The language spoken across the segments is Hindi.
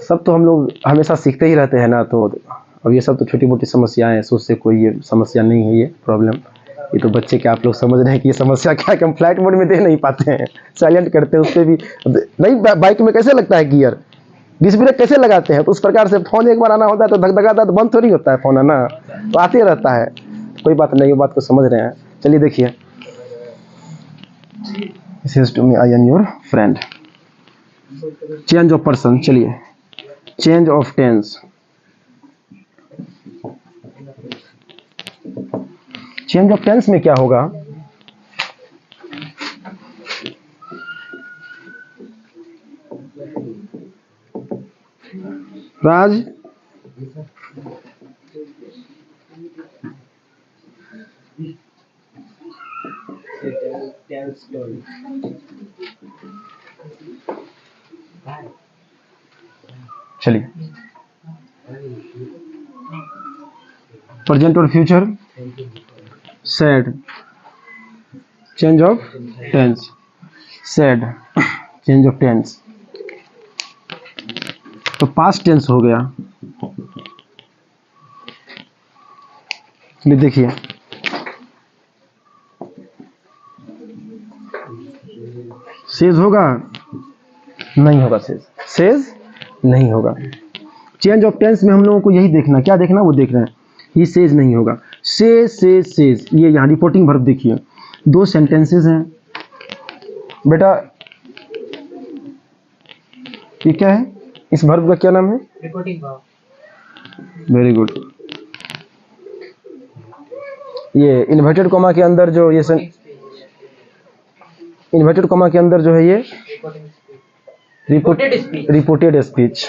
सब तो हम लोग हमेशा सीखते ही रहते हैं ना, तो अब ये सब तो छोटी मोटी समस्याएं हैं, सोच से कोई ये समस्या नहीं है, ये प्रॉब्लम। ये तो बच्चे के आप लोग समझ रहे हैं कि ये समस्या क्या है कि हम फ्लाइट मोड में दे नहीं पाते हैं, साइलेंट करते हैं उस पर भी नहीं। बाइक में कैसे लगता है गियर, डिस्क ब्रेक कैसे लगाते हैं, तो उस प्रकार से फोन एक बार आना होता है तो धक तो बंद थोड़ी होता है फोन आना, तो आते रहता है। कोई बात नहीं, ये बात को समझ रहे हैं। चलिए देखिए, says to me I am your friend. Change of person, चलिए change of tense. Change of tense में क्या होगा, राज चलिए प्रेजेंट और future, said, change of tense, said, change of tense. तो पास्ट टेंस हो गया। चलिए देखिए, सेज होगा नहीं होगा, सेज नहीं होगा। चेंज ऑफ टेंस में हम लोगों को यही देखना, क्या देखना वो देख रहे हैं, ही सेज नहीं होगा। सेज ये यहाँ रिपोर्टिंग वर्ब देखिए, दो सेंटेंसेस हैं बेटा, ये क्या है, इस वर्ब का क्या नाम है, रिपोर्टिंग वर्ब। Very good. ये इन्वर्टेड कॉमा के अंदर जो ये इन्वर्टेड कॉमा के अंदर जो है ये रिपोर्टेड स्पीच।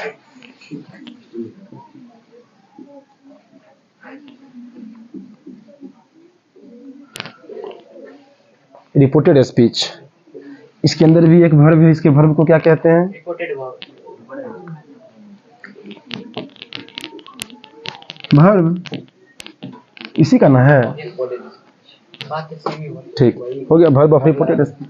रिपोर्टेड स्पीच, इसके अंदर भी एक वर्ब है, इसके वर्ब को क्या कहते हैं, रिपोर्टेड वर्ब। वर्ब इसी का ना है, ठीक हो गया, वर्ब ऑफ रिपोर्टेड स्पीच।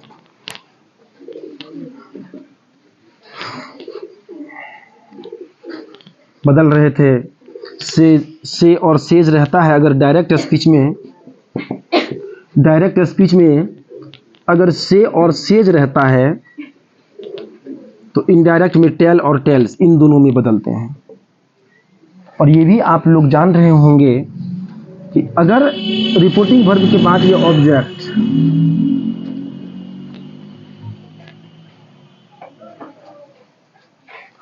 बदल रहे थे, से और सेज रहता है अगर डायरेक्ट स्पीच में अगर से और सेज रहता है तो इनडायरेक्ट में टेल और टेल्स, इन दोनों में बदलते हैं। और ये भी आप लोग जान रहे होंगे कि अगर रिपोर्टिंग वर्ब के बाद ये ऑब्जेक्ट,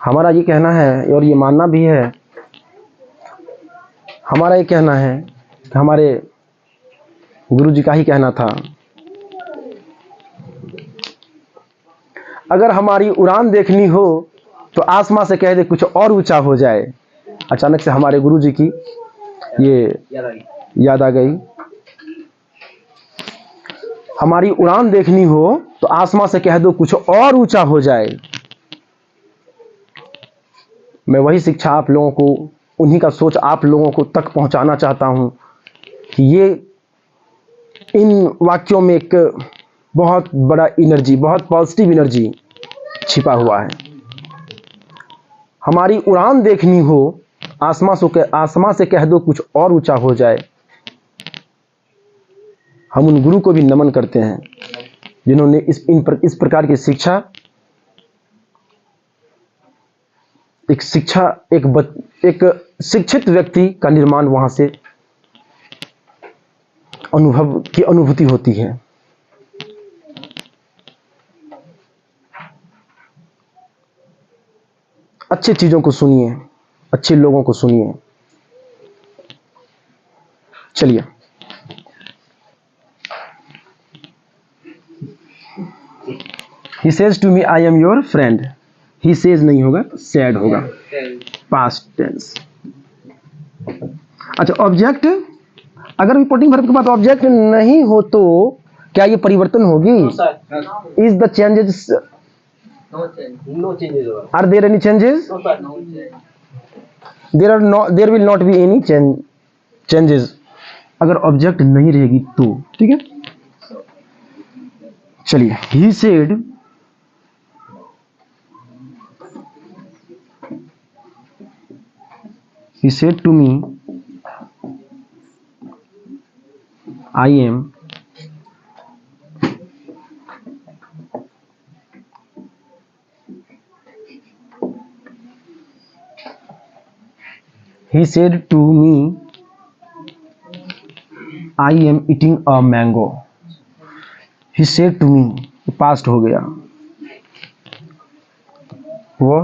हमारा ये कहना है और ये मानना भी है, हमारा ये कहना है कि हमारे गुरु जी का ही कहना था, अगर हमारी उड़ान देखनी हो तो आसमां से कह दे कुछ और ऊंचा हो जाए। अचानक से हमारे गुरु जी की ये याद आ गई, हमारी उड़ान देखनी हो तो आसमां से कह दो कुछ और ऊंचा हो जाए। मैं वही शिक्षा आप लोगों को, उन्हीं का सोच आप लोगों को तक पहुंचाना चाहता हूं कि ये इन वाक्यों में एक बहुत बड़ा एनर्जी, बहुत पॉजिटिव एनर्जी छिपा हुआ है। हमारी उड़ान देखनी हो आसमां से कह दो कुछ और ऊंचा हो जाए। हम उन गुरु को भी नमन करते हैं जिन्होंने इस प्रकार की शिक्षा, एक शिक्षित व्यक्ति का निर्माण वहां से अनुभव की अनुभूति होती है। अच्छी चीजों को सुनिए, अच्छे लोगों को सुनिए। चलिए, he says to me I am your friend, he says नहीं होगा, said होगा, past tense। अच्छा, ऑब्जेक्ट, अगर रिपोर्टिंग वर्ब के बाद ऑब्जेक्ट नहीं हो तो क्या ये परिवर्तन होगी? Is the changes, No changes. Are there any changes? No sir, no changes. There will not be any changes अगर ऑब्जेक्ट नहीं रहेगी तो, ठीक है। चलिए, he said He said to me, I am He said to me, I am eating a mango. He said to me, past हो गया, वो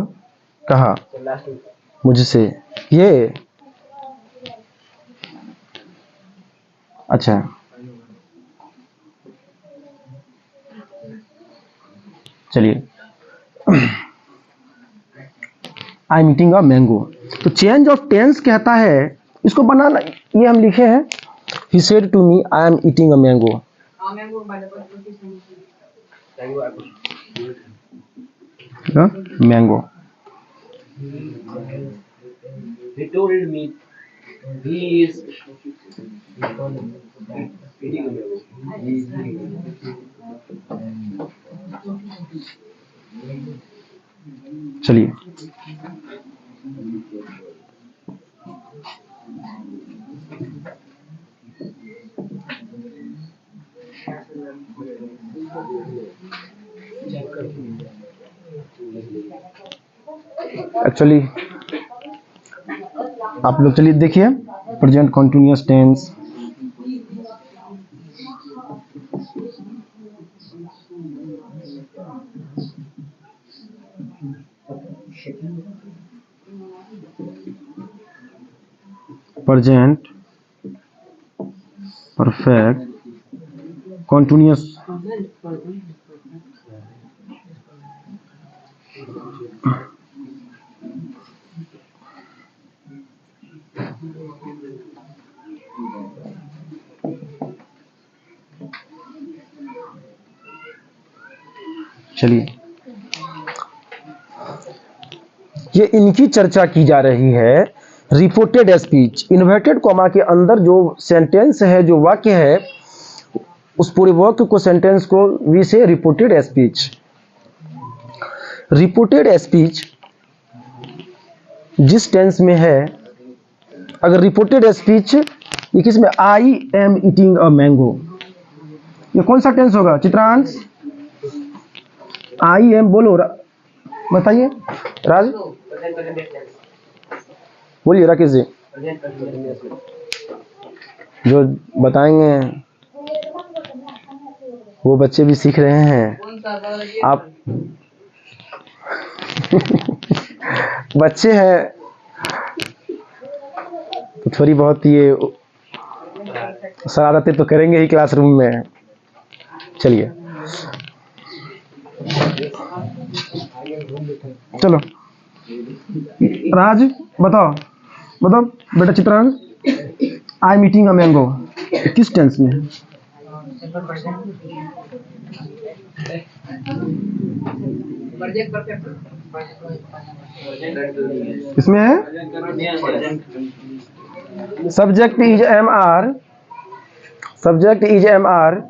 कहा मुझसे, ये अच्छा चलिए, I am eating a mango. तो चेंज ऑफ टेंस कहता है, इसको बनाना, ये हम लिखे हैं, he said to me I am eating a mango. Mango He told me he is eating a mango. He is eating. चलिए, एक्चुअली आप लोग चलिए देखिए, present continuous tense, present perfect continuous, चलिए ये इनकी चर्चा की जा रही है। रिपोर्टेड स्पीच, इन्वर्टेड कॉमा के अंदर जो सेंटेंस है, जो वाक्य है, उस पूरे वाक्य को, सेंटेंस को वी से रिपोर्टेड स्पीच। रिपोर्टेड स्पीच जिस टेंस में है, अगर रिपोर्टेड स्पीच ये किस में, आई एम ईटिंग अ मैंगो, ये कौन सा टेंस होगा चित्रांश? आई एम, बोलो बताइए राज, बोलिए राकेश जी, जो बताएंगे वो बच्चे भी सीख रहे हैं। आप बच्चे हैं तो थोड़ी बहुत ये शरारतें तो करेंगे ही क्लासरूम में। चलिए चलो राज बताओ, बताओ बेटा Chitransh, I am eating a mango किस टेंस में है? इसमें है subject is am are, subject is am are,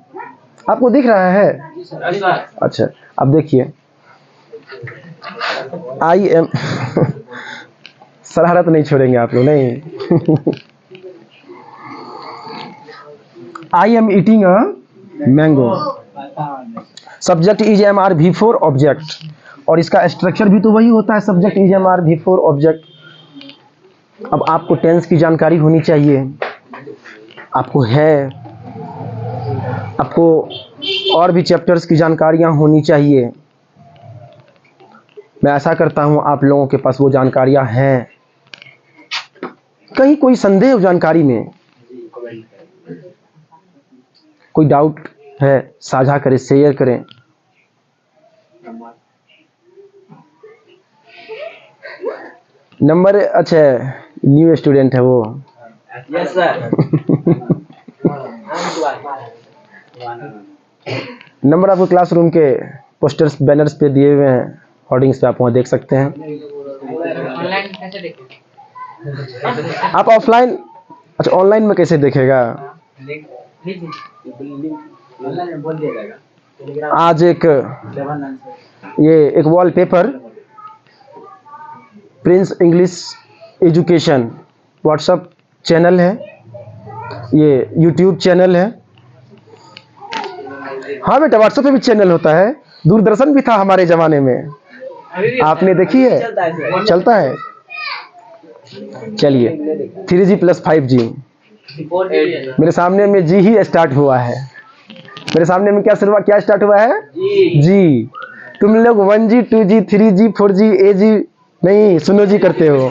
आपको दिख रहा है? अच्छा अब देखिए, आई एम शरारत नहीं छोड़ेंगे आप लोग, नहीं I am eating a mango, subject is am are before object, और इसका स्ट्रक्चर भी तो वही होता है, subject is am are before object. अब आपको टेंस की जानकारी होनी चाहिए, आपको है, आपको और भी चैप्टर्स की जानकारियां होनी चाहिए। मैं ऐसा करता हूं आप लोगों के पास वो जानकारियां हैं, कहीं कोई संदेह हो जानकारी में, कोई डाउट है साझा करें, शेयर करें। नंबर, अच्छा न्यू स्टूडेंट है वो? Yes sir. नंबर आपको क्लासरूम के पोस्टर्स, बैनर्स पे दिए हुए हैं, होर्डिंग्स पे आप वहाँ देख सकते हैं। ऑनलाइन कैसे देखें? आप ऑफलाइन, अच्छा ऑनलाइन में कैसे देखेगा? आज एक ये एक wallpaper, Prince English education, WhatsApp channel है, ये यूट्यूब चैनल है। हाँ बेटा, व्हाट्सएप पे भी चैनल होता है, दूरदर्शन भी था हमारे जमाने में, आपने देखी है? चलता है। चलिए 3G प्लस 5G, मेरे सामने में जी ही स्टार्ट हुआ है। मेरे सामने में क्या स्टार्ट हुआ है? जी। तुम लोग 1G 2G 3G 4G AG नहीं सुनो जी करते हो,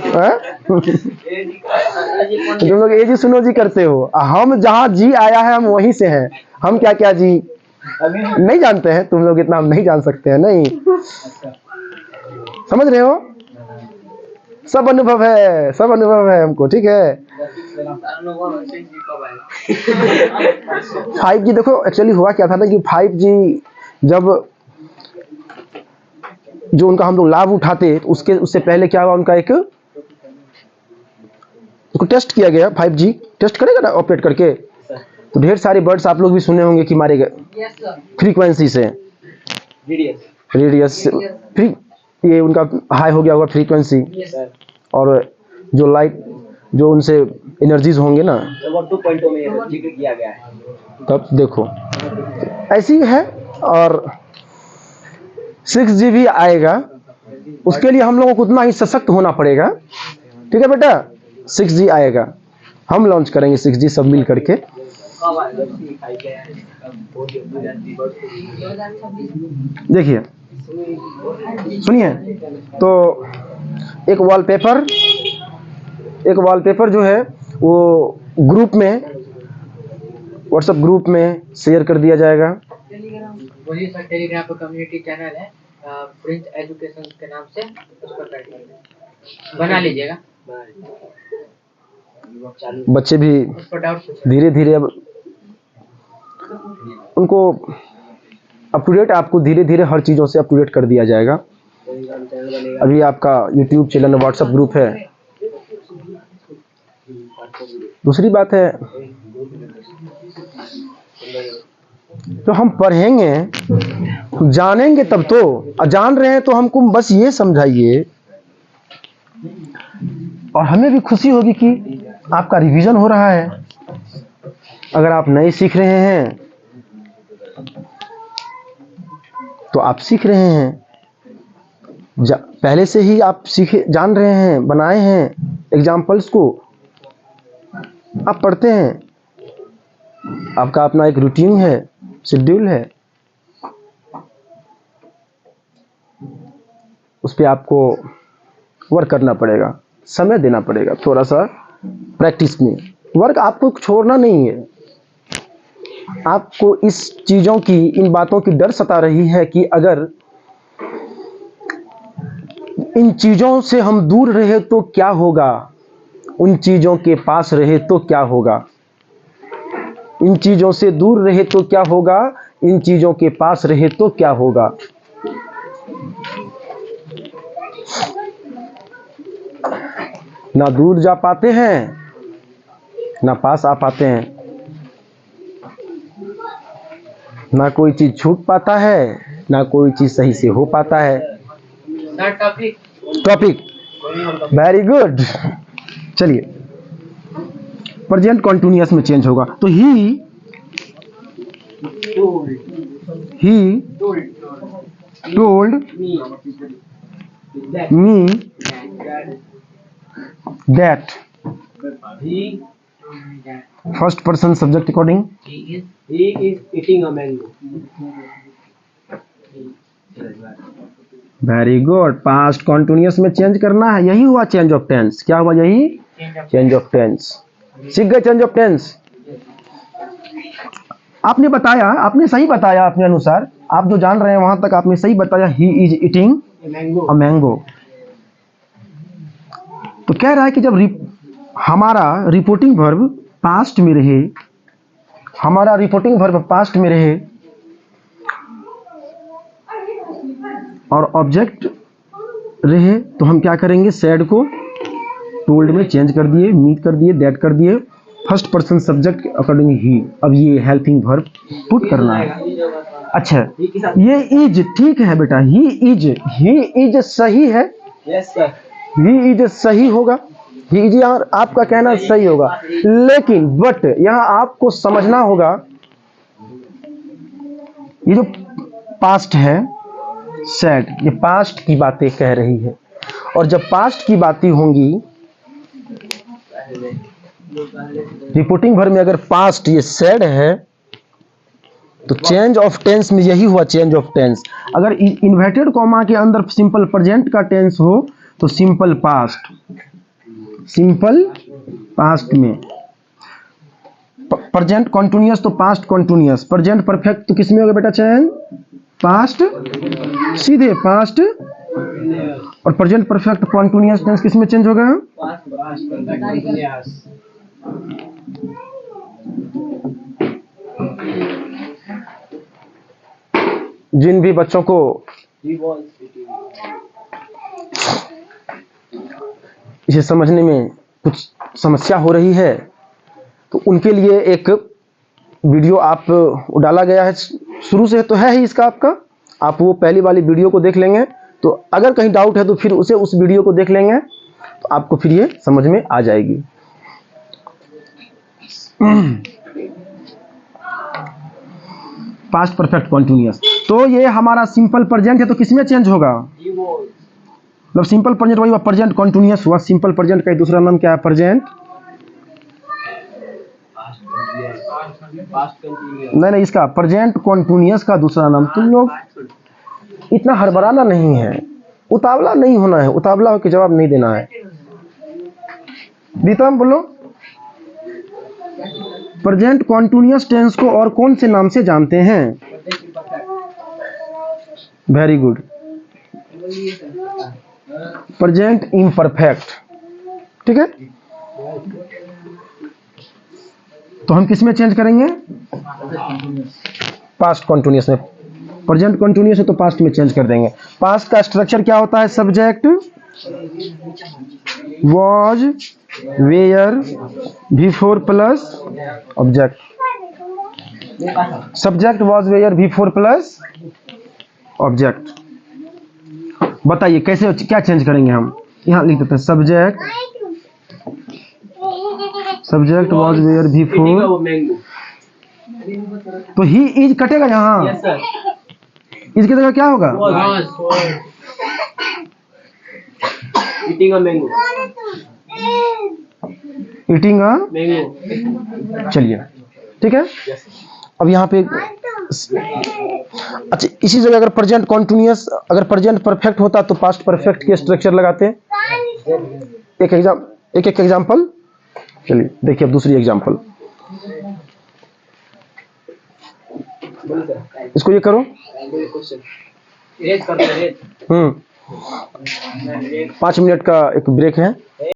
तुम लोग AG सुनो जी करते हो। हम जहाँ जी आया है हम वहीं से हैं। हम क्या क्या जी नहीं जानते हैं, तुम लोग इतना हम नहीं जान सकते हैं। नहीं समझ रहे हो? सब अनुभव है, सब अनुभव है हमको, ठीक है। 5G देखो एक्चुअली हुआ क्या था ना कि 5G जब जो उनका हम लोग लाभ उठाते, उससे पहले क्या हुआ, उनका एक उसको टेस्ट किया गया। 5G टेस्ट करेगा ना ऑपरेट करके, तो ढेर सारे बर्ड्स आप लोग भी सुने होंगे कि मारे गए फ्रीक्वेंसी से, रेडियस से। ये उनका हाई हो गया होगा फ्रीक्वेंसी, और जो लाइट जो उनसे एनर्जीज होंगे ना, 2.0 में जिक्र किया गया है। तब देखो ऐसी है। और 6G भी आएगा, उसके लिए हम लोगों को उतना ही सशक्त होना पड़ेगा, ठीक है बेटा। 6G आएगा, हम लॉन्च करेंगे 6G सब मिल करके। देखिए सुनिए, तो एक वॉलपेपर जो है वो ग्रुप में, व्हाट्सएप ग्रुप में शेयर कर दिया जाएगा। बोलिए सर, टेलीग्राम पर कम्युनिटी चैनल है प्रिंस एजुकेशन के नाम से, उस पर बना लीजिएगा। बच्चे भी उस पर डाउट धीरे धीरे अब उनको अप टू डेट, आपको धीरे धीरे हर चीज़ों से अप टू डेट कर दिया जाएगा। अभी आपका यूट्यूब चैनल, व्हाट्सएप ग्रुप है। दूसरी बात है, तो हम पढ़ेंगे जानेंगे तब तो, जान रहे हैं तो हमको बस ये समझाइए, और हमें भी खुशी होगी कि आपका रिवीजन हो रहा है। अगर आप नए सीख रहे हैं तो आप सीख रहे हैं, पहले से ही आप जान रहे हैं, बनाए हैं एग्जाम्पल्स को, आप पढ़ते हैं, आपका अपना एक रूटीन है, शेड्यूल है, उस पर आपको वर्क करना पड़ेगा, समय देना पड़ेगा, थोड़ा सा प्रैक्टिस में। वर्क आपको छोड़ना नहीं है। आपको इस चीज़ों की, इन बातों की डर सता रही है कि अगर इन चीज़ों से हम दूर रहे तो क्या होगा, उन चीज़ों के पास रहे तो क्या होगा। इन चीज़ों से दूर रहे तो क्या होगा, इन चीज़ों के पास रहे तो क्या होगा। ना दूर जा पाते हैं, ना पास आ पाते हैं, ना कोई चीज़ छूट पाता है, ना कोई चीज़ सही से हो पाता है। Topic very good. चलिए, प्रेजेंट कॉन्टिन्यूअस में चेंज होगा, तो he told me that, first person subject according, He is eating a mango. Very good. Past continuous में चेंज करना है, यही हुआ चेंज ऑफ टेंस। क्या हुआ? यही चेंज ऑफ टेंस। सीख गए चेंज ऑफ टेंस? आपने बताया, आपने सही बताया, अपने अनुसार आप जो जान रहे हैं वहां तक आपने सही बताया। He is eating a mango. तो कह रहा है कि जब हमारा रिपोर्टिंग वर्ब पास्ट में रहे, हमारा रिपोर्टिंग वर्ब पास्ट में रहे और ऑब्जेक्ट रहे, तो हम क्या करेंगे? सैड को टोल्ड में चेंज कर दिए, मीट कर दिए, दैट कर दिए, फर्स्ट पर्सन सब्जेक्ट अकॉर्डिंग ही। अब ये हेल्पिंग वर्ब पुट करना है। अच्छा, ये इज ठीक है बेटा, ही इज सही है, Yes sir. ही इज सही होगा। जी यार आपका कहना सही होगा, लेकिन बट यहाँ आपको समझना होगा ये जो पास्ट है सैड, ये पास्ट की बातें कह रही है, और जब पास्ट की बातें होंगी रिपोर्टिंग भर में अगर पास्ट ये सैड है तो चेंज ऑफ टेंस में यही हुआ, चेंज ऑफ टेंस। अगर इन्वर्टेड कॉमा के अंदर सिंपल प्रेजेंट का टेंस हो तो सिंपल पास्ट, सिंपल पास्ट में प्रेजेंट कॉन्टिन्यूअस तो पास्ट कॉन्टिन्यूअस, प्रेजेंट परफेक्ट तो किसमें होगा बेटा चेंज, पास्ट, सीधे पास्ट, और प्रेजेंट परफेक्ट कॉन्टिन्यूअस टेंस किसमें चेंज होगा, जिन भी बच्चों को इसे समझने में कुछ समस्या हो रही है तो उनके लिए एक वीडियो आप डाला गया है, शुरू से तो है ही इसका आपका, आप वो पहली वाली वीडियो को देख लेंगे तो अगर कहीं डाउट है तो फिर उसे उस वीडियो को देख लेंगे तो आपको फिर ये समझ में आ जाएगी। पास्ट परफेक्ट कॉन्टिन्यूअस, तो ये हमारा सिंपल प्रेजेंट है तो किसमें चेंज होगा, मतलब सिंपल प्रेजेंट वही प्रेजेंट कॉन्टिन्यूअस हुआ, सिंपल प्रेजेंट का दूसरा नाम क्या है, प्रेजेंट, नहीं इसका प्रेजेंट कॉन्टिन्यूअस का दूसरा नाम। तुम लोग इतना हड़बड़ाना नहीं है, उतावला नहीं होना है, उतावला होकर जवाब नहीं देना है। दीतम बोलो, प्रेजेंट कॉन्टिन्यूअस टेंस को और कौन से नाम से जानते हैं, वेरी गुड, प्रेजेंट इम्परफेक्ट, ठीक है। तो हम किस में चेंज करेंगे, पास्ट कॉन्टिन्यूअस में, प्रेजेंट कॉन्टिन्यूअस है तो पास्ट में चेंज कर देंगे। पास्ट का स्ट्रक्चर क्या होता है, subject, was, were, before plus object, subject was were before plus object. बताइए कैसे क्या चेंज करेंगे हम, यहाँ लिख देते हैं सब्जेक्ट वॉज वेयर बिफोर, तो ही इज कटेगा यहाँ, इज की जगह क्या होगा, eating a mango, eating a, mango, चलिए ठीक है। अब यहाँ पे अच्छा इसी जगह अगर प्रेजेंट कॉन्टिन्यूअस, अगर प्रेजेंट परफेक्ट होता तो पास्ट परफेक्ट के स्ट्रक्चर लगाते, एक एग्जांपल, चलिए देखिए अब दूसरी एग्जांपल, इसको ये करो, 5 मिनट का एक ब्रेक है।